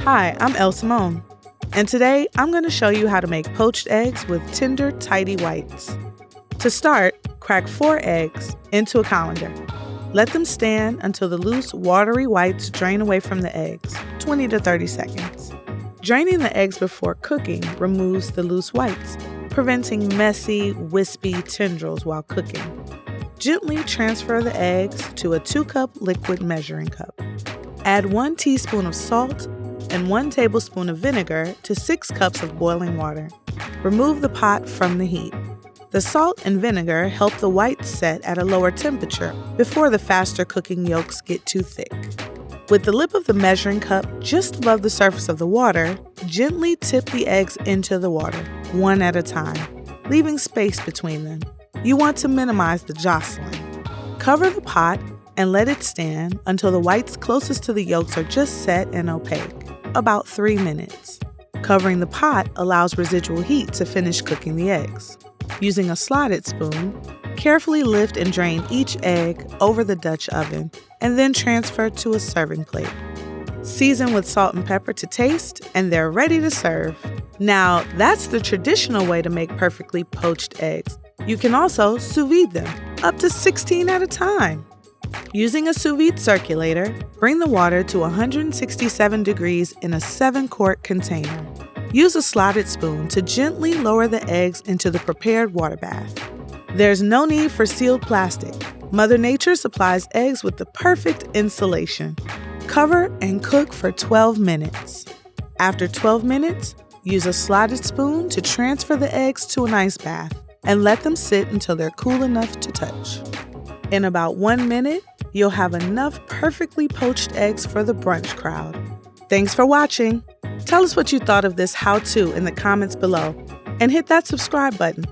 Hi, I'm Elle Simone, and today I'm going to show you how to make poached eggs with tender, tidy whites. To start, crack 4 eggs into a colander. Let them stand until the loose, watery whites drain away from the eggs, 20 to 30 seconds. Draining the eggs before cooking removes the loose whites, preventing messy, wispy tendrils while cooking. Gently transfer the eggs to a 2-cup liquid measuring cup. Add 1 teaspoon of salt and 1 tablespoon of vinegar to 6 cups of boiling water. Remove the pot from the heat. The salt and vinegar help the whites set at a lower temperature before the faster cooking yolks get too thick. With the lip of the measuring cup just above the surface of the water, gently tip the eggs into the water, one at a time, leaving space between them. You want to minimize the jostling. Cover the pot and let it stand until the whites closest to the yolks are just set and opaque, about 3 minutes. Covering the pot allows residual heat to finish cooking the eggs. Using a slotted spoon, carefully lift and drain each egg over the Dutch oven and then transfer to a serving plate. Season with salt and pepper to taste, and they're ready to serve. Now, that's the traditional way to make perfectly poached eggs. You can also sous vide them, up to 16 at a time. Using a sous vide circulator, bring the water to 167 degrees in a 7-quart container. Use a slotted spoon to gently lower the eggs into the prepared water bath. There's no need for sealed plastic. Mother Nature supplies eggs with the perfect insulation. Cover and cook for 12 minutes. After 12 minutes, use a slotted spoon to transfer the eggs to an ice bath and let them sit until they're cool enough to touch. In about 1 minute, you'll have enough perfectly poached eggs for the brunch crowd. Thanks for watching. Tell us what you thought of this how-to in the comments below and hit that subscribe button.